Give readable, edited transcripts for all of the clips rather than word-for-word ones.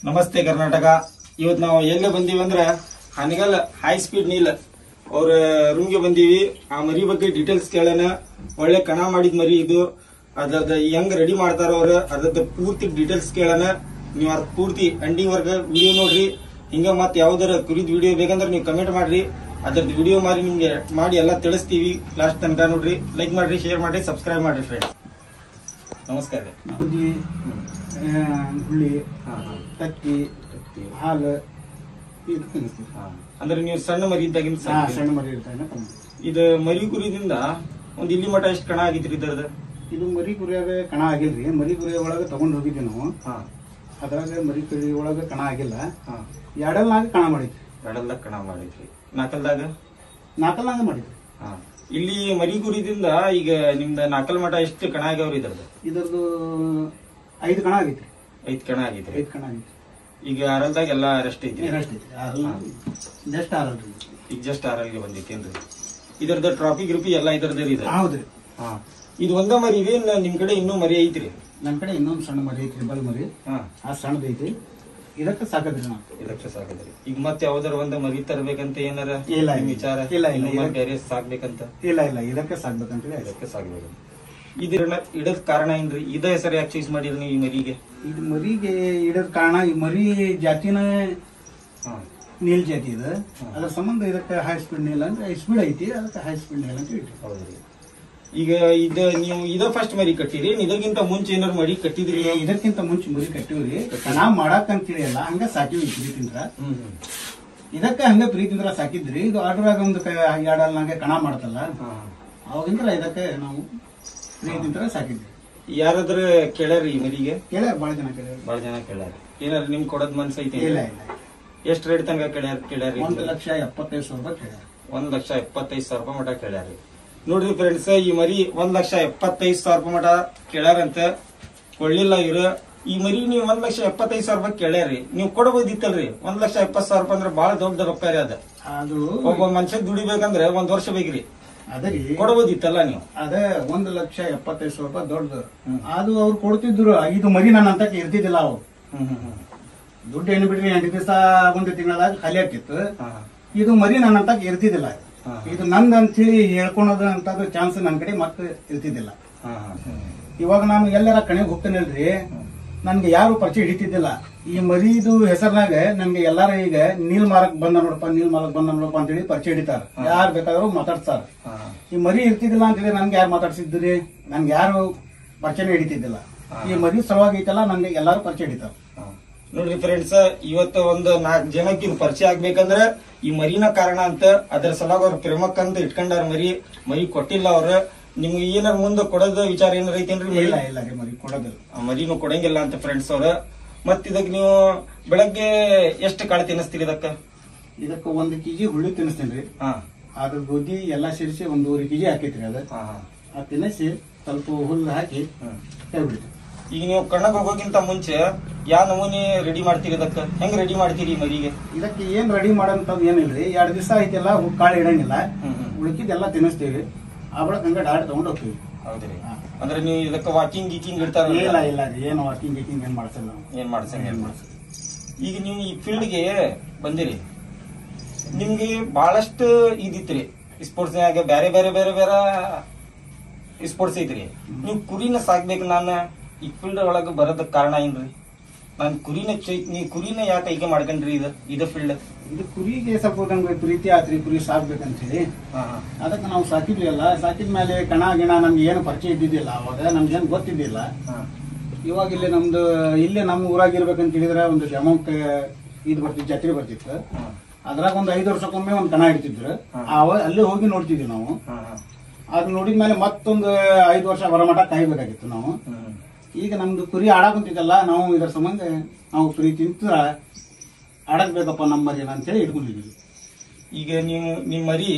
ನಮಸ್ತೆ ಕರ್ನಾಟಕ. ಇವತ್ತು ನಾವು ಎಲ್ಲಿ ಬಂದೀವಿ ಅಂದ್ರೆ ಹಾನಗಲ್ ಹೈ ಸ್ಪೀಡ್ ನೀಲ್ ಅವ್ರ ರೂಮ್ಗೆ ಬಂದೀವಿ. ಆ ಮರಿ ಬಗ್ಗೆ ಡೀಟೇಲ್ಸ್ ಕೇಳೋಣ. ಒಳ್ಳೆ ಕಣ ಮಾಡಿದ ಮರಿ ಇದು. ಅದ್ರದ್ದು ಹೆಂಗ್ ರೆಡಿ ಮಾಡ್ತಾರ ಅವ್ರ, ಅದ್ರದ್ದು ಪೂರ್ತಿ ಡೀಟೇಲ್ಸ್ ಕೇಳೋಣ. ನೀವು ಅದ್ ಪೂರ್ತಿ ಎಂಡಿಂಗ್ ವರ್ಗ ವಿಡಿಯೋ ನೋಡ್ರಿ. ಹಿಂಗ ಮತ್ತೆ ಯಾವ್ದಾರ ಕುರಿದ್ ವಿಡಿಯೋ ಬೇಕಂದ್ರೆ ನೀವು ಕಮೆಂಟ್ ಮಾಡ್ರಿ. ಅದ್ರದ್ದು ವಿಡಿಯೋ ಮಾಡಿ ನಿಮ್ಗೆ ಮಾಡಿ ಎಲ್ಲ ತಿಳಿಸ್ತೀವಿ. ಲಾಸ್ಟ್ ತನಕ ನೋಡ್ರಿ, ಲೈಕ್ ಮಾಡ್ರಿ, ಶೇರ್ ಮಾಡ್ರಿ, ಸಬ್ಸ್ಕ್ರೈಬ್ ಮಾಡ್ರಿ ಫ್ರೆಂಡ್ಸ್. ನಮಸ್ಕಾರ. ಹುಳಿ, ತತ್ತಿ, ಹಾಲು ಅಂದ್ರೆ ನೀವು ಸಣ್ಣ ಮರಿ ಇದ್ದಾಗಿಂದ ಸಣ್ಣ ಮರಿ ಇರ್ತಾನೆ. ಇದು ಮರಿ ಕುರಿದಿಂದ ಒಂದ್ ಇಲ್ಲಿ ಮಠ ಎಷ್ಟು ಕಣ ಆಗಿದ್ರಿ ಇದ್ರದ? ಇದು ಮರಿ ಕುರಿಯಾಗ ಕಣ ಆಗಿಲ್ರಿ. ಮರಿ ಕುರಿಯ ಒಳಗ ತಗೊಂಡ್ ಹೋಗಿದ್ವಿ ನಾವು. ಅದ್ರಾಗ ಮರಿ ಕುರಿ ಒಳಗ ಕಣ ಆಗಿಲ್ಲ. ಎರಡಲ್ನಾಗ ಕಣ ಮಾಡಿದ್ವಿ. ಎರಡಲ್ದಾಗ ಕಣ ಮಾಡಿದ್ರಿ. ನಾಲ್ಕಲ್ದಾಗ ಮಾಡಿದ್ವಿ. ಇಲ್ಲಿ ಮರಿ ಕುರಿದಿಂದ ಈಗ ನಿಮ್ದ ನಾಲ್ಕಲ್ ಮಠ ಎಷ್ಟು ಕಣ ಆಗ್ಯಾವ್ರಿ ಇದ್ರದ್ದು? ಇದರದ್ದು 5 ಕಣ ಆಗೈತ್ರಿ. 5 ಕಣ ಆಗಿದ್ರಿ. 5 ಕಣ ಆಗೈತಿ. ಈಗ ಆರಲ್ದಾಗ ಎಲ್ಲ ರೆಸ್ಟ್ ಐತಿ. ಜಸ್ಟ್ ಆರಲ್ರಿ. ಈಗ ಜಸ್ಟ್ ಆರಲ್ಗೆ ಬಂದಿತ್ತೇನ್ರಿ? ಇದರದ ಟ್ರಾಫಿ ಗ್ರೂಪಿ ಎಲ್ಲ ಇದರದೇ ಇದೆ. ಹೌದ್ರಿ. ಇದು ಒಂದ ಮರಿ ಇದೆ, ನಿಮ್ ಕಡೆ ಇನ್ನೂ ಮರಿ ಐತ್ರಿ? ನಮ್ ಕಡೆ ಇನ್ನೊಂದು ಸಣ್ಣ ಮರಿ ಐತ್ರಿ, ಬಲ್ ಮರಿ. ಆ ಸಣ್ಣದೈತಿ. ಇದಕ್ಕೆ ಸಾಕದ್ರಿ ನಾವು. ಇದಕ್ಕೆ ಸಾಕದ್ರಿ. ಈಗ ಮತ್ತೆ ಯಾವ್ದಾರ ಒಂದ ಮರಿ ತರಬೇಕಂತ ಏನಾರ ವಿಚಾರ? ಇಲ್ಲ ಬೇರೆ ಸಾಕ್ಬೇಕಂತ? ಇಲ್ಲ ಇದಕ್ಕೆ ಸಾಕ್ಬೇಕಂತ. ಇದಕ್ಕೆ ಸಾಕ್ಬೇಕಂತ. ಇದನ್ನ ಇಡದ್ ಕಾರಣ ಏನ್ರಿ? ಇದ ಹೆಸರು ಯಾಕೆ ಚೂಸ್ ಮಾಡಿದ್ರಿ ನೀವು ಈ ಮರಿಗೆ? ಇದು ಮರಿಗೆ ಇಡದ್ ಕಾರಣ, ಈ ಮರಿ ಜಾತಿನ ನೀಲ್ ಜಾತಿ ಇದೆ. ಅದ್ರ ಸಂಬಂಧ ಇದಕ್ಕೆ ಹೈ ಸ್ಪೀಡ್ ನೀಲ್ ಅಂದ್ರೆ ಹೈ ಸ್ಪೀಡ್ ಐತಿ, ಅದಕ್ಕೆ ಹೈ ಸ್ಪೀಡ್ ನೀಲ್ ಅಂತ ಇಟ್ಟು. ಹೌದ್ರಿ. ಈಗ ನೀವು ಇದ ಫಸ್ಟ್ ಮರಿ ಕಟ್ಟಿರಿ, ಇದಕ್ಕಿಂತ ಮುಂಚೆ ಏನಾರು ಮರಿ ಕಟ್ಟಿದ್ರಿ? ಇದಕ್ಕಿಂತ ಮುಂಚೆ ಮರಿ ಕಟ್ಟಿವ್ರಿ. ಕಣ ಮಾಡಕ್ ಅಂತೇಳಿ ಅಲ್ಲ, ಹಂಗ ಸಾಕಿವಿ ಪ್ರೀತಿಂದ್ರ. ಇದಕ್ಕ ಹಂಗ ಪ್ರೀತಿಂದ್ರ ಸಾಕಿದ್ರಿ. ಇದು ಆರ್ಡರ್ ಒಂದು 2 ನಂಗೆ ಕಣ ಮಾಡ್ತಲ್ಲ, ಅವಾಗಿಂದ್ರ ಇದಕ್ಕೆ ನಾವು ಪ್ರೀತಿಂದ್ರ ಸಾಕಿದ್ರಿ. ಯಾರಾದ್ರೂ ಕೇಳ್ಯಾರಿ ಈ ಮರಿಗೆ? ಕೇಳ್ಯಾರ, ಬಾಳ ಜನ ಕೇಳ್ಯಾರ. ಏನಾರ ನಿಮ್ ಕೊಡೋದ್ ಮನ್ಸ ಐತಿ? ಇಲ್ಲ. ಎಷ್ಟ್ ರೇಟ್ ತನಕ ಕೇಳ್ಯಾರಿ? 1,75,000 ಕೇಳ್ಯಾರ. 1,75,000 ರೂಪಾಯಿ ಮಟ ಕೇಳ್ಯಾರಿ. ನೋಡ್ರಿ ಫ್ರೆಂಡ್ಸ್, ಈ ಮರಿ 1,75,000 ರೂಪಾಯಿ ಮಟ ಕೇಳ್ಯಾರಂತ. ಕೊಳ್ಳಿಲ್ಲ ಇವ್ರು. ಈ ಮರಿ ನೀವು 1,75,000 ರೂಪಾಯಿ ಕೇಳ್ಯಾರಿ, ನೀವು ಕೊಡಬಹುದಿತ್ತಲ್ರಿ? 1,70,000 ರೂಪಾಯಿ ಅಂದ್ರೆ ಬಹಳ ದೊಡ್ಡ ರೊಕ್ಕ ರೀ. ಅದು ಒಬ್ಬ ಮನುಷ್ಯ ದುಡಿಬೇಕಂದ್ರೆ 1 ವರ್ಷ ಬೇಕ್ರಿ. ಅದರಿ ಕೊಡಬಹುದಿತ್ತಲ್ಲ ನೀವು? ಅದೇ 1,75,000 ರೂಪಾಯಿ ದೊಡ್ಡದು. ಅದು ಅವ್ರು ಕೊಡ್ತಿದ್ರು. ಇದು ಮರಿ ನನ್ನ ಅಂತ ಇರ್ತಿದ್ದಿಲ್ಲ. ಅವ್ರು ದುಡ್ಡು ಏನು ಬಿಡ್ರಿ 8 ದಿವಸ 1 ತಿಂಗಳದಾಗ ಖಾಲಿ ಆಗ್ತಿತ್ತು. ಇದು ಮರಿ ನನ್ನ ಅಂತ ಇರ್ತಿದ್ದಿಲ್ಲ. ಇದು ನಂದ್ ಅಂತ ಹೇಳಿ ಹೇಳ್ಕೊಳೋದು ಅಂತ ಚಾನ್ಸ್ ನನ್ ಕಡೆ ಮತ್ತೆ ಇರ್ತಿದ್ದಿಲ್ಲ. ಇವಾಗ ನಾನು ಎಲ್ಲಾರ ಕಣೆಗೆ ಹೋಗ್ತೇನಲ್ರಿ, ನನ್ಗೆ ಯಾರು ಪರಿಚಯ ಹಿಡಿತಿದ್ದಿಲ್ಲ. ಈ ಮರಿದು ಹೆಸರ್ನಾಗ ನನ್ಗೆ ಎಲ್ಲಾರ ಈಗ ನೀಲ್ ಮಾರಕ್ ಬಂದ ನೋಡಪ್ಪ ಅಂತ ಹೇಳಿ ಪರಿಚಯ ಹಿಡಿತಾರ. ಯಾರು ಬೇಕಾದ್ರೂ ಮಾತಾಡ್ತಾರ. ಈ ಮರಿ ಇರ್ತಿದ್ದಿಲ್ಲ ಅಂತ ಹೇಳಿ ನನ್ಗೆ ಯಾರು ಮಾತಾಡ್ಸಿದ್ರಿ? ನನ್ಗೆ ಯಾರು ಪರಿಚಯ ಹಿಡಿತಿದ್ದಿಲ್ಲ. ಈ ಮರಿ ಸಲುವಾಗಿ ಐತಲ್ಲ, ನನ್ಗೆ ಎಲ್ಲಾರು ಪರಿಚಯ ಹಿಡಿತಾರ. ನೋಡ್ರಿ ಫ್ರೆಂಡ್ಸ್, ಇವತ್ತು ಒಂದು 4 ಜನಕ್ಕೆ ಇದು ಪರಿಚಯ ಆಗ್ಬೇಕಂದ್ರ ಈ ಮರಿನ ಕಾರಣ ಅಂತ. ಅದ್ರ ಸಲುವಾಗಿ ಅವ್ರ ಪ್ರೇಮಕ್ಕಂತ ಇಟ್ಕೊಂಡಾರ. ಮರಿ ಕೊಟ್ಟಿಲ್ಲ ಅವ್ರ. ನಿಮ್ಗೆ ಏನಾರ ಮುಂದೆ ಕೊಡೋದ ವಿಚಾರ ಏನಾರ ಐತೇನ್ರಿ? ಇಲ್ಲ ರೀ, ಮರಿ ಕೊಡೋದಿಲ್ಲ. ಮರಿನೂ ಕೊಡಂಗಿಲ್ಲ ಅಂತ ಫ್ರೆಂಡ್ಸ್ ಅವ್ರ. ಮತ್ ಇದಕ್ ನೀವು ಬೆಳಗ್ಗೆ ಎಷ್ಟು ಕಾಳು ತಿನ್ನಿಸ್ತೀರಿ ಇದಕ್ಕ? 1 kg ಹುಳಿ ತಿನ್ನಿಸ್ತೇನ್ರಿ. ಅದ್ರ ಗೋಧಿ ಎಲ್ಲಾ ಸೇರಿಸಿ 1.5 kg ಹಾಕೈತ್ರಿ. ಅದ್ ತಿನ್ನಿಸಿ ಸ್ವಲ್ಪ ಹುಲ್ಲು ಹಾಕಿ ಬಿಡ್ತೀವಿ. ಈಗ ನೀವು ಕಣ್ಣಗ್ ಹೋಗೋಕ್ಕಿಂತ ಮುಂಚೆ ಯಾವ ನಮೂನಿ ರೆಡಿ ಮಾಡ್ತೀರಿ? ಇದಕ್ಕ ಹೆಂಗ್ ರೆಡಿ ಮಾಡ್ತೀರಿ ಈ ಮರಿಗೆ? ಇದಕ್ಕೆ ಏನ್ ರೆಡಿ ಮಾಡೋಂಥದ್ದು ಏನಿಲ್ರಿ. 2 ದಿವಸ ಐತೆಲ್ಲ ಕಾಳು ಇಡಂಗಿಲ್ಲ, ಉಳ್ಕಿದ್ದೆಲ್ಲ ತಿನ್ನಿಸ್ತೀವಿ. ಆ ಬಳಕ ಹಂಗ ಡಾಟ್ ತಗೊಂಡ್ ಹೋಗ್ತೀವಿ. ಹೌದ್ರಿ. ಅಂದ್ರೆ ನೀವು ಇದಕ್ಕ ವಾಕಿಂಗ್ ಗೀಕಿಂಗ್ ಇಡ್ತಾರ? ಇಲ್ಲ ರೀ, ಏನು ವಾಕಿಂಗ್ ಗೀಕಿಂಗ್ ಏನ್ ಮಾಡ್ಸಲ್ಲ. ಈಗ ನೀವು ಈ ಫೀಲ್ಡ್ಗೆ ಬಂದಿರಿ, ನಿಮ್ಗೆ ಬಹಳಷ್ಟು ಇದಿತ್ರಿ ಸ್ಪೋರ್ಟ್ಸ್ ಬೇರೆ ಬೇರೆ ಬೇರೆ ಬೇರೆ ಸ್ಪೋರ್ಟ್ಸ್ ಐತ್ರಿ. ನೀವು ಕುರಿನ ಸಾಕ್ಬೇಕು. ನಾನು ಈ ಫೀಲ್ಡ್ ಒಳಗ ಬರೋದಕ್ ಕಾರಣ ಏನ್ರಿ? ನಾನ್ ಕುರಿನ ಯಾಕೆ ಆಯ್ಕೆ ಮಾಡ್ಕೊಂಡ್ರಿ? ಇದ ಫೀಲ್ಡ್ ಇದು ಕುರಿಗೆ ಸ್ವಲ್ಪ ನಮ್ಗೆ ಪ್ರೀತಿ ಆತ್ರಿ, ಕುರಿ ಸಾಕ್ಬೇಕಂತ ಹೇಳಿ. ಅದಕ್ಕೆ ನಾವು ಸಾಕಿದ್ವಿ ಅಲ್ಲ. ಸಾಕಿದ್ಮೇಲೆ ಕಣ ಗಿಣ ನಮ್ಗೆ ಏನು ಪರಿಚಯ ಇದ್ದಿದ್ದಿಲ್ಲ. ಅವಾಗ ನಮ್ಗೆ ಏನು ಗೊತ್ತಿದ್ದಿಲ್ಲ. ಇವಾಗ ಇಲ್ಲೇ ನಮ್ಮ ಊರಾಗ ಇರ್ಬೇಕಂತ ಹೇಳಿದ್ರೆ ಒಂದು ಅಮೌಂಟ್ ಇದು ಬರ್ತಿತ್ತು, ಜಾತ್ರೆ ಬರ್ತಿತ್ತು. ಅದ್ರಾಗ ಒಂದು 5 ವರ್ಷಕ್ಕೊಮ್ಮೆ ಒಂದು ಕಣ ಇಡ್ತಿದ್ರು. ಅಲ್ಲೇ ಹೋಗಿ ನೋಡ್ತಿದ್ವಿ ನಾವು. ಅದು ನೋಡಿದ್ಮೇಲೆ ಮತ್ತೊಂದು 5 ವರ್ಷ ಬರಮಟ ಕಾಯ್ಬೇಕಾಗಿತ್ತು ನಾವು. ಈಗ ನಮ್ದು ಕುರಿ ಆಡಾಕುಂತಿದ್ದಲ್ಲ, ನಾವು ಇದರ ಸಂಬಂಧ ನಾವು ಪ್ರೀತಿಂತ ಆಡಕ್ ಬೇಕಪ್ಪ ನಮ್ಮ ಮರಿನ ಅಂತ ಹೇಳಿ ಇಟ್ಕೊಂಡಿದ್ವಿ. ಈಗ ನಿಮ್ ಮರಿ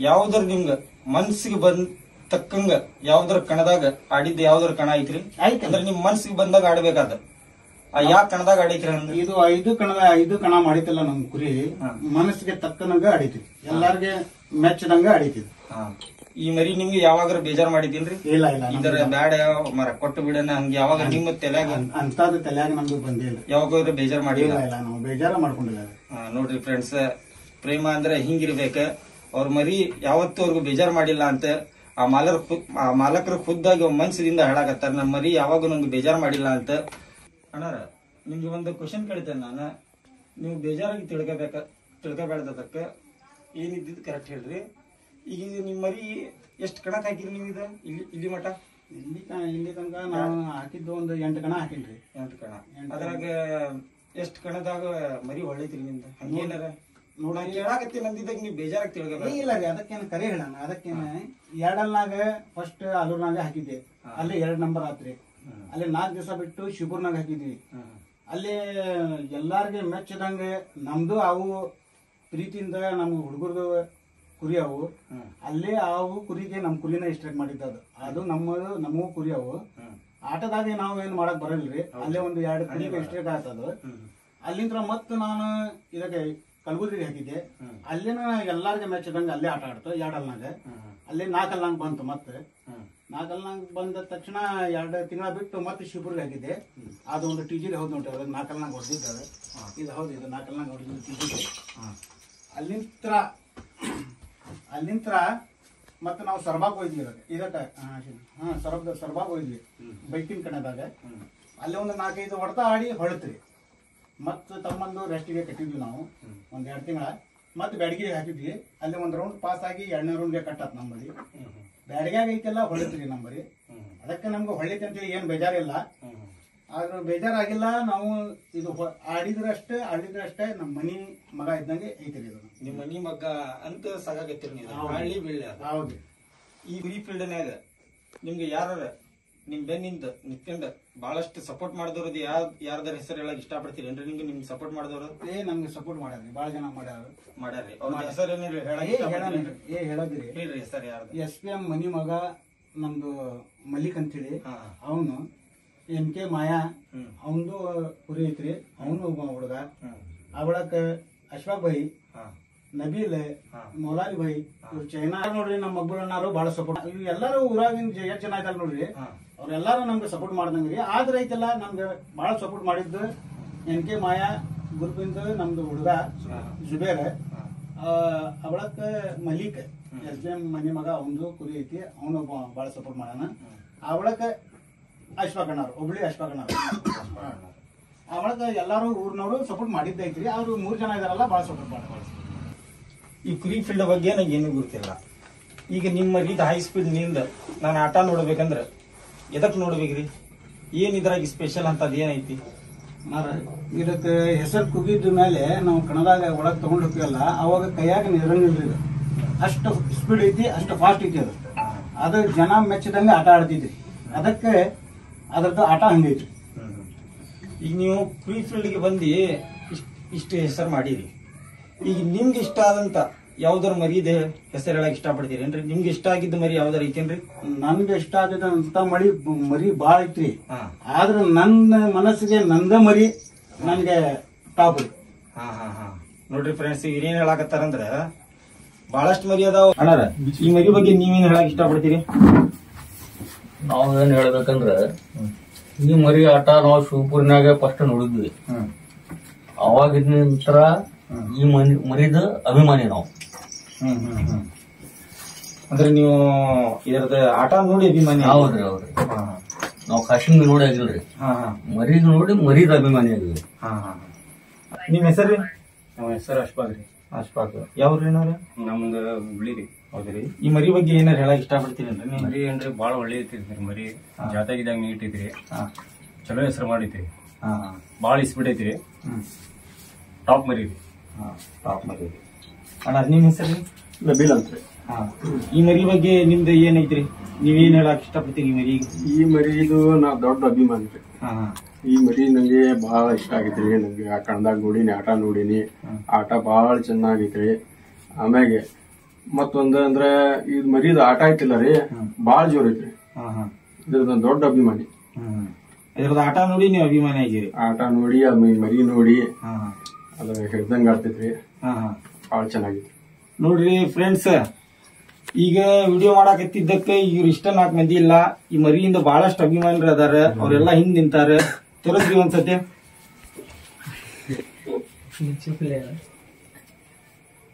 ಯಾವ್ದಾರ ನಿಮ್ಗ ಮನ್ಸಿಗೆ ಬಂದ್ ತಕ್ಕಂಗ ಯಾವ್ದಾರ ಕಣದಾಗ ಆಡಿದ್ದ ಯಾವ್ದಾರ ಕಣ ಐತ್ರಿ? ಅಂದ್ರೆ ನಿಮ್ ಮನ್ಸಿಗೆ ಬಂದಾಗ ಆಡ್ಬೇಕಾದ ಯಾವ ಕಣದಾಗ ಆಡೈತ್ರಿ? ಇದು 5 ಕಣ ಮಾಡಿತಿಲ್ಲ ನಮ್ ಕುರಿ. ಮನಸ್ಸಿಗೆ ತಕ್ಕನಂಗ ಆಡಿತೀವಿ, ಎಲ್ಲಾರ್ಗೆ ಮೆಚ್ಚದಂಗ ಆಡಿತೀವಿ. ಈ ಮರಿ ನಿಮ್ಗೆ ಯಾವಾಗಾರ ಬೇಜಾರ್ ಮಾಡಿದಿಲ್ರಿ? ಇಲ್ಲ ಇಲ್ಲ ಇದರ ಬ್ಯಾಡ ಮರ ಕೊಟ್ಟು ಬಿಡಣ ಹಂಗ ಯಾವಾಗ ನಿಮ್ಮ ತಲೆಯಾಗ ಅಂತದ್ ತಲೆಯಾಗ ನಮ್ದು ಬಂದಿಲ್ಲ. ಯಾವಾಗಾದ್ರೂ ಬೇಜಾರ್ ಮಾಡಿಲ್ಲ? ಇಲ್ಲ ನಾವು ಬೇಜಾರ ಮಾಡ್ಕೊಂಡಿಲ್ಲ. ನೋಡ್ರಿ ಫ್ರೆಂಡ್ಸ್, ಪ್ರೇಮ ಅಂದ್ರೆ ಹಿಂಗಿರ್ಬೇಕ. ಅವ್ರ ಮರಿ ಯಾವತ್ತೂ ಅವ್ರಿಗೂ ಬೇಜಾರ್ ಮಾಡಿಲ್ಲ ಅಂತ ಆ ಮಾಲಕರು ಖುದ್ದಾಗಿ ಮನ್ಸದಿಂದ ಹೇಳಾಕತ್ತಾರ, ನಮ್ಮ ಮರಿ ಯಾವಾಗೂ ನಂಗೆ ಬೇಜಾರ್ ಮಾಡಿಲ್ಲ ಅಂತ. ಅಣ್ಣಾರ, ನಿಮ್ಗೆ ಒಂದು ಕ್ವಶನ್ ಕೇಳ್ತೇನೆ ನಾನು. ನೀವು ಬೇಜಾರಾಗಿ ತಿಳ್ಕೊಬೇಡದಕ್ಕ ಏನಿದ್ದಿದ್ದು ಕರೆಕ್ಟ್ ಹೇಳ್ರಿ. ಈಗ ನಿಮ್ಮ ಮರಿ ಎಷ್ಟು ಕಣಕ್ ಹಾಕಿರಿ ನೀವು? ಇದು ಇಲ್ಲಿ ಮಠ ಇಲ್ಲಿ ತನಕ ನಾವು ಹಾಕಿದ್ದು ಒಂದು 8 ಕಣ ಹಾಕಿನ್ರಿ. 8 ಕಣ. ಅದ್ರಾಗ ಎಷ್ಟು ಕಣದಾಗ ಮರಿ ಹೊಳ್ಳೈತ್ರಿ ನಿಮ್ದು? ಹಂಗೇನಾರ ನೋಡ ಕೇಳಾಕತ್ತಿ ನಂದಿದ್ದಾಗ ನೀವು ಬೇಜಾರಾಗಿ ತಿಳ್ಕೊಬೇಡ. ಇಲ್ಲ ರೀ, ಅದಕ್ಕೇನು ಕರೆ ಹೇಳೋಣ. ಅದಕ್ಕೇನ 2 ಫಸ್ಟ್ ಆಲೂರ್ನಾಗ ಹಾಕಿದ್ದೆ, ಅಲ್ಲಿ 2 ನಂಬರ್ ಆತ್ರಿ. ಅಲ್ಲಿ 4 ದಿವಸ ಬಿಟ್ಟು ಶಿವಪುರ್ನಾಗ ಹಾಕಿದ್ವಿ. ಅಲ್ಲಿ ಎಲ್ಲಾರ್ಗೆ ಮೆಚ್ಚದಂಗೆ ನಮ್ದು ಅವು ಪ್ರೀತಿಯಿಂದ ನಮ್ ಹುಡುಗರ್ದು ಕುರಿ ಅವು. ಅಲ್ಲೇ ಅವು ಕುರಿಗೆ ನಮ್ ಕುರಿನ ಇಷ್ಟಕ್ಕೆ ಮಾಡಿದ್ದದು. ಅದು ನಮ್ಮವು ಕುರಿ ಅವು. ಆಟದಾಗ ನಾವ್ ಏನ್ ಮಾಡಕ್ ಬರಲ್ರಿ. ಅಲ್ಲೇ ಒಂದು 2 ಕುರಿಗೆ ಇಷ್ಟಕ್ಕೆ ಆಗ್ತದ. ಅಲ್ಲಿಂದ ಮತ್ತೆ ನಾನು ಇದಕ್ಕೆ ಕಲಬುರ್ಗಿಗೆ ಹಾಕಿದ್ದೆ. ಅಲ್ಲಿನ ಎಲ್ಲಾರ್ಗೆ ಮೆಚ್ಚದಂಗೆ ಅಲ್ಲೇ ಆಟ ಆಡ್ತು 2 ಅಲ್ನಾಗ. ಅಲ್ಲಿ 4 ಅಲ್ನಾಗ ಬಂತು. ಮತ್ತೆ 4 ಅಲ್ನಾಗ ಬಂದ ತಕ್ಷಣ 2 ತಿಂಗಳ ಬಿಟ್ಟು ಮತ್ತೆ ಶಿವಪುರ್ಗೆ ಹಾಕಿದ್ದೆ. ಅದು ಒಂದು ಟಿಜಿಗೆ ಹೌದು ನೋಡ್ರಿ, ಅದು 4 ಅಲ್ನಾಗ ಹೊಡೆದಿದ್ದಾರೆ. ಇದು ಹೌದು, ಇದು 4 ಅಲ್ನಾಗ ಹೊಡೆದಿದ್ದು ಟಿಜಿಗೆ. ಅಲ್ಲಿಂತ್ರ ಮತ್ತೆ ನಾವು ಸರ್ಬಾಗ್ ಹೋಯ್ದ್ವಿ. ಇದಕ್ಕೆ ಸರ್ಬಾಗ್ ಹೋಯ್ದ್ವಿ ಬೈಕಿನ ಕಣದಾಗ. ಅಲ್ಲಿ ಒಂದು 4-5 ಹೊಡೆತ ಆಡಿ ಹೊಳತ್ರಿ. ಮತ್ತೆ ತಮ್ಮಂದು ರೆಸ್ಟಿಗೆ ಕಟ್ಟಿದ್ವಿ ನಾವು ಒಂದ್ 2 ತಿಂಗಳ. ಮತ್ತೆ ಬ್ಯಾಡಗಿಗೆ ಹಾಕಿದ್ವಿ. ಅಲ್ಲಿ ಒಂದ್ ರೌಂಡ್ ಪಾಸ್ ಆಗಿ 2ನೇ ರೌಂಡ್ಗೆ ಕಟ್ಟತ್ ನಂಬರಿ. ಬ್ಯಾಡಗ್ಯಾಗ ಐತೆಲ್ಲ ಹೊಳಿತ್ರಿ ನಂಬರಿ. ಅದಕ್ಕೆ ನಮ್ಗೆ ಹೊಳಿತಿ ಅಂತೇಳಿ ಏನ್ ಬೇಜಾರಿಲ್ಲ. ಆದ್ರೂ ಬೇಜಾರಾಗಿಲ್ಲ. ನಾವು ಇದು ಆಡಿದ್ರಷ್ಟೇ ನಮ್ಮ ಮನಿ ಮಗ ಇದ್ದಂಗೆ ಐತಿರಿ. ಇದು ನಿಮ್ ಮನಿ ಮಗ ಅಂತ ಸಾಕಾಗತ್ತೀರಿ ನೀವು. ಹಳ್ಳಿ ಬೀಳ್ಳಿ. ಹೌದು. ಈ ಗುರಿ ಫೀಲ್ಡ್ನ್ಯಾಗ ನಿಮ್ಗೆ ಯಾರ ನಿಮ್ ಬೆನ್ನಿಂದ ನಿತ್ಕೊಂಡ ಬಹಳಷ್ಟು ಸಪೋರ್ಟ್ ಮಾಡಿದವ್ರದ್ದು ಯಾರ್ದಾರ ಹೆಸರು ಹೇಳಕ್ ಇಷ್ಟಪಡ್ತೀರಿ ಅಂದ್ರೆ? ನಿಮ್ಗೆ ಸಪೋರ್ಟ್ ಮಾಡಿದವ್ರು ನಮ್ಗೆ ಸಪೋರ್ಟ್ ಮಾಡ್ಯಾರಿ, ಬಾಳ ಜನ ಮಾಡ್ಯಾರಿ. ಅವ್ರ ಹೆಸರು ಹೇಳದ್ರಿ ಹೇಳ್ರಿ ಹೆಸರು ಯಾರ್ದು? SPM ಮನಿ ಮಗ ನಮ್ದು ಮಲ್ಲಿಕ್ ಅಂತೇಳಿ. ಅವನು MK ಮಾಯಾ ಅವಂದು ಕುರಿ ಐತ್ರಿ. ಅವನು ಒಬ್ಬ ಹುಡುಗ. ಅವಳಕ ಅಶ್ವಾಕ್ ಭಾಯಿ, ನಬೀಲ್, ಮೌಲಾಲಿ ಭಾಯಿ, ಇವ್ರು ಚೈನಾ ನೋಡ್ರಿ. ನಮ್ಮ ಮಗ್ಬರಣ್ಣರು ಬಹಳ ಸಪೋರ್ಟ್. ಇವ್ ಎಲ್ಲಾರು ಊರಾಗಿನ ಎಷ್ಟು ಜನ ಇದಾರ ನೋಡ್ರಿ, ಅವ್ರೆಲ್ಲಾರು ನಮ್ಗೆ ಸಪೋರ್ಟ್ ಮಾಡ್ದಂಗ್ರಿ. ಆದ್ರೆ ಐತೆಲ್ಲ ನಮ್ಗೆ ಬಹಳ ಸಪೋರ್ಟ್ ಮಾಡಿದ್ದು MK ಮಾಯಾ ಗ್ರೂಪಿಂದ ನಮ್ದು ಹುಡುಗ ಜುಬೇರ್. ಅವಳಕ ಮಲಿಕ್ SPM ಮನಿ ಮಗ ಅವಂದು ಕುರಿ ಐತಿ. ಅವನು ಬಹಳ ಸಪೋರ್ಟ್ ಮಾಡೋಣ. ಅವಳಕ ಅಶ್ವಾಕಣ್ಣವ್ರು, ಹುಬ್ಳಿ ಅಶ್ವಾಕಣ್ಣವ್ರು. ಅವಳಕ ಎಲ್ಲಾರು ಊರ್ನವರು ಸಪೋರ್ಟ್ ಮಾಡಿದ್ದೈತ್ರಿ. ಅವ್ರು 3 ಜನ ಇದಾರಲ್ಲ ಬಹಳ ಸಪೋರ್ಟ್ ಮಾಡ್ತಾರೆ. ಈ ಕುರಿ ಫೀಲ್ಡ್ ಬಗ್ಗೆ ನನಗೆ ಏನು ಗೊತ್ತಿಲ್ಲ. ಈಗ ನಿಮ್ಮ ರೀತಿ ಹೈ ಸ್ಪೀಡ್ ನಿಂದ ನಾನು ಆಟ ನೋಡ್ಬೇಕಂದ್ರೆ ಎದಕ್ ನೋಡ್ಬೇಕ್ರಿ? ಏನ್ ಇದ್ರಾಗ ಸ್ಪೆಷಲ್ ಅಂತ ಏನೈತಿ? ಇದಕ್ಕೆ ಹೆಸರು ಕುಗಿದ ಮೇಲೆ ನಾವು ಕಣದಾಗ ಒಳಗೆ ತಗೊಂಡ್ ಹೋಗ್ತೀವಲ್ಲ, ಅವಾಗ ಕೈಯಾಗ ನಿರಂಗಿಲ್ರಿ. ಅಷ್ಟು ಸ್ಪೀಡ್ ಐತಿ, ಅಷ್ಟು ಫಾಸ್ಟ್ ಐತಿ. ಅದು ಜನ ಮೆಚ್ಚದಂಗೆ ಆಟ ಆಡ್ತಿದ್ರಿ. ಅದಕ್ಕೆ ಅದ್ರದ್ದು ಆಟ ಹಂಗೈತ್ರಿ. ಈಗ ನೀವು ಕುರಿ ಫೀಲ್ಡ್ಗೆ ಬಂದು ಇಷ್ಟು ಹೆಸರು ಮಾಡಿರಿ. ಈಗ ನಿಮ್ಗೆ ಇಷ್ಟ ಆದಂತ ಯಾವ್ದಾರ ಮರಿದೆ ಹೆಸರು ಹೇಳಕ್ ಇಷ್ಟ ಪಡ್ತೀರಿ ಏನ್ರಿ? ನಿಮ್ಗೆ ಇಷ್ಟ ಆಗಿದ್ದ ಮರಿ ಯಾವ್ದಾರ ಐತೇನ್ರಿ? ನನ್ಗೆ ಇಷ್ಟ ಆಗಿದ್ದಂತ ಮರಿ ಬಾಳ ಐತ್ರಿ. ಆದ್ರೆ ನನ್ನ ಮನಸ್ಸಿಗೆ ನಂದ ಮರಿ ನನ್ಗೆ ಟಾಪ್ ರೀ. ನೋಡ್ರಿ ಫ್ರೆಂಡ್ಸ್, ಇವ್ರೇನ್ ಹೇಳಾಕತ್ತಾರಂದ್ರ ಬಹಳಷ್ಟು ಮರಿ ಅದಾವ. ಅಣ್ಣಾರ, ಈ ಮರಿ ಬಗ್ಗೆ ನೀವೇನ್ ಹೇಳಕ್ ಇಷ್ಟ ಪಡ್ತೀರಿ? ನಾವ್ ಏನ್ ಹೇಳ್ಬೇಕಂದ್ರ, ಈ ಮರಿ ಆಟ ನಾವು ಶಿವಪುರ್ನಾಗ ಫಸ್ಟ್ ನೋಡಿದ್ವಿ. ಅವಾಗಿದ ನಂತರ ಈ ಮರಿದ ಅಭಿಮಾನಿ ನಾವು. ಅಂದ್ರೆ ನೀವು ಇದರದ ಆಟ ನೋಡಿ ಅಭಿಮಾನಿ? ಹೌದ್ರಿ. ನಾವು ಕಾಶಿಂಗ್ ನೋಡಿ ಆಗಿಲ್ರಿ, ಮರಿದ್ ನೋಡಿ ಮರಿದ ಅಭಿಮಾನಿ ಆಗಿದ್ವಿ. ನಿಮ್ ಹೆಸರು? ನಮ್ಮ ಹೆಸರು ಅಶ್ಫಾಕ್ ರೀ. ಅಶ್ಫಾಕ್. ಯಾವ್ರಿ? ನಮ್ದು ಹುಬ್ಳಿ ರೀ. ಹೌದ್ರಿ. ಈ ಮರಿ ಬಗ್ಗೆ ಏನಾರ ಹೇಳಕ್ ಇಷ್ಟ ಪಡ್ತೀರಿ? ಮರಿ ಏನ್ರಿ ಬಾಳ ಒಳ್ಳೆ ಐತಿ ಮರಿ. ಜಾತಾಗಿದಾಗ ನೀಟ್ ಐತ್ರಿ, ಚಲೋ ಹೆಸರು ಮಾಡೈತಿ, ಬಾಳ ಸ್ಪೀಡ್ ಐತ್ರಿ, ಟಾಪ್ ಮರಿ ರೀ. ಟಾಪ್ ಮರಿ. ಅಣ್ಣ, ನಿಮ್ ಹೆಸರು? ನಬೀಲ್ ಅಂತ್ರಿ. ಈ ಮರಿ ಬಗ್ಗೆ ನಿಮ್ದು ಏನೈತ್ರಿ? ನೀವೇನ್ ಹೇಳಕ್ ಇಷ್ಟಪಡ್ತೀರಿ? ಈ ಮರಿದು ನಾ ದೊಡ್ಡ ಅಭಿಮಾನಿ ರೀ. ಈ ಮರಿ ನಂಗೆ ಬಹಳ ಇಷ್ಟ ಆಗೈತ್ರಿ. ನಂಗೆ ಆ ಕಣದಾಗ ನೋಡಿನಿ, ಆಟ ನೋಡಿನಿ. ಆಟ ಬಹಳ ಚೆನ್ನಾಗೈತ್ರಿ. ಆಮ್ಯಾಗೆ ಮತ್ತೊಂದು ಅಂದ್ರ ಈ ಮರಿದ ಆಟ ಐತಿಲ್ಲ ರೀ, ಬಾಳ ಜೋರ್ ಐತ್ರಿ. ಇದ್ರದ ದೊಡ್ಡ ಅಭಿಮಾನಿ. ಇದ್ರದ ಆಟ ನೋಡಿ ನೀವು ಅಭಿಮಾನಿ ಆಗಿರಿ? ಆಟ ನೋಡಿ, ಮರಿ ನೋಡಿ ಅದು ಹಿಡ್ದಂಗ ಆಡ್ತೈತ್ರಿ. ಬಹಳ ಚೆನ್ನಾಗೈತಿ. ನೋಡ್ರಿ ಫ್ರೆಂಡ್ಸ್, ಈಗ ವಿಡಿಯೋ ಮಾಡಾಕತ್ತಿದ್ದಕ್ಕೆ ಇವ್ರು ಇಷ್ಟ 4 ಮಂದಿ ಇಲ್ಲ. ಈ ಮರಿಯಿಂದ ಬಹಳಷ್ಟು ಅಭಿಮಾನಿಗಳು ಅದಾರ, ಅವ್ರೆಲ್ಲಾ ಹಿಂದ್ ನಿಂತಾರ. ತೋರಿಸ್ರಿ ಒಂದ್ಸತಿ.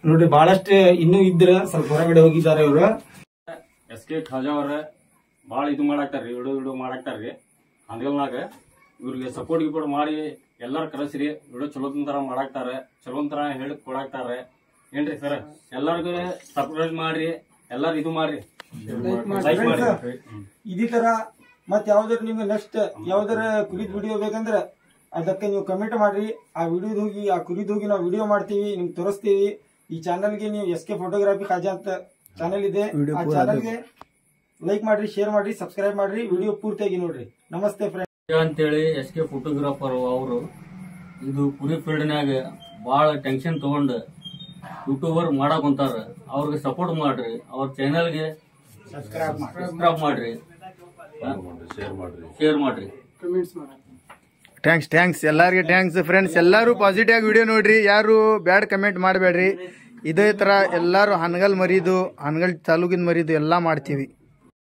ನೋಡ್ರಿ ಬಹಳಷ್ಟು ಇನ್ನೂ ಇದ್ರ ಸ್ವಲ್ಪ ಹೊರಗಡೆ ಹೋಗಿದ್ದಾರೆ ಇವ್ರು. SK ಖಾಜಾ ಅವ್ರ ಬಾಳ ಇದು ಮಾಡಾಕ್ತಾರ್ರಿ, ವಿಡಿಯೋ ಮಾಡಾಕ್ತಾರ್ರಿ. ಹಂಗಲ್ನಾಗ ಇವ್ರಿಗೆ ಸಪೋರ್ಟ್ ಮಾಡಿ ಎಲ್ಲಾರು ಕರೆಸ್ರಿ. ವಿಡಿಯೋ ಚಲೋತರ ಮಾಡಾಕ್ತಾರ, ಚಲೋತರ ಹೇಳಿ ಕೊಡಾಕ್ತಾರ ಏನ್ರಿ ಸರ್. ಎಲ್ಲರಿಗೂ ಸಬ್ಸ್ಕ್ರೈಬ್ ಮಾಡ್ರಿ, ಎಲ್ಲಾರು ಇದು ಮಾಡ್ರಿ, ಲೈಕ್ ಮಾಡ್ರಿ. ಇದೇ ತರ ಮತ್ ಯಾವ್ದಾರ ನಿಮ್ಗೆ ನೆಕ್ಸ್ಟ್ ಯಾವ್ದಾರ ಕುರಿದ್ ವಿಡಿಯೋ ಬೇಕಂದ್ರ ಅದಕ್ಕೆ ನೀವು ಕಮೆಂಟ್ ಮಾಡ್ರಿ. ಆ ವಿಡಿಯೋದ ಹೋಗಿ ಆ ಕುರಿದ್ ಹೋಗಿ ನಾವು ವಿಡಿಯೋ ಮಾಡ್ತೀವಿ, ನಿಮ್ಗೆ ತೋರಿಸ್ತೀವಿ. ಈ ಚಾನಲ್ಗೆ ನೀವು SK ಫೋಟೋಗ್ರಫಿ ಖಾಜಾ ಅಂತ ಚಾನಲ್ ಇದೆ, ಆ ಚಾನಲ್ಗೆ ಲೈಕ್ ಮಾಡ್ರಿ, ಶೇರ್ ಮಾಡ್ರಿ, ಸಬ್ಸ್ಕ್ರೈಬ್ ಮಾಡ್ರಿ, ವಿಡಿಯೋ ಪೂರ್ತಿಯಾಗಿ ನೋಡ್ರಿ. ನಮಸ್ತೆ ಫ್ರೆಂಡ್ ಅಂತೇಳಿ SK ಫೋಟೋಗ್ರಾಫರ್ ಅವರು ಇದು ಕುರಿ ಫೀಲ್ಡ್ನ್ಯಾಗ ಬಾಳ ಟೆನ್ಷನ್ ತಗೊಂಡ್ ಯೂಟ್ಯೂಬರ್ ಮಾಡಕ್ ಕುಂತಾರ. ಅವ್ರಿಗೆ ಸಪೋರ್ಟ್ ಮಾಡ್ರಿ, ಅವ್ರ ಚಾನಲ್ಗೆ ಸಬ್ಸ್ಕ್ರೈಬ್ ಮಾಡ್ರಿ, ಶೇರ್ ಮಾಡ್ರಿ. ಥ್ಯಾಂಕ್ಸ್ ಎಲ್ಲಾರ್ಗೆ ಥ್ಯಾಂಕ್ಸ್ ಫ್ರೆಂಡ್ಸ್. ಎಲ್ಲಾರು ಪಾಸಿಟಿವ್ ಆಗಿ ವಿಡಿಯೋ ನೋಡ್ರಿ, ಯಾರು ಬ್ಯಾಡ್ ಕಮೆಂಟ್ ಮಾಡಬೇಡ್ರಿ. ಇದೇ ತರ ಎಲ್ಲಾರು ಹನಗಲ್ ಮರಿದು, ಹನಗಲ್ ತಾಲೂಕಿನ ಮರಿದು ಎಲ್ಲಾ ಮಾಡ್ತೀವಿ.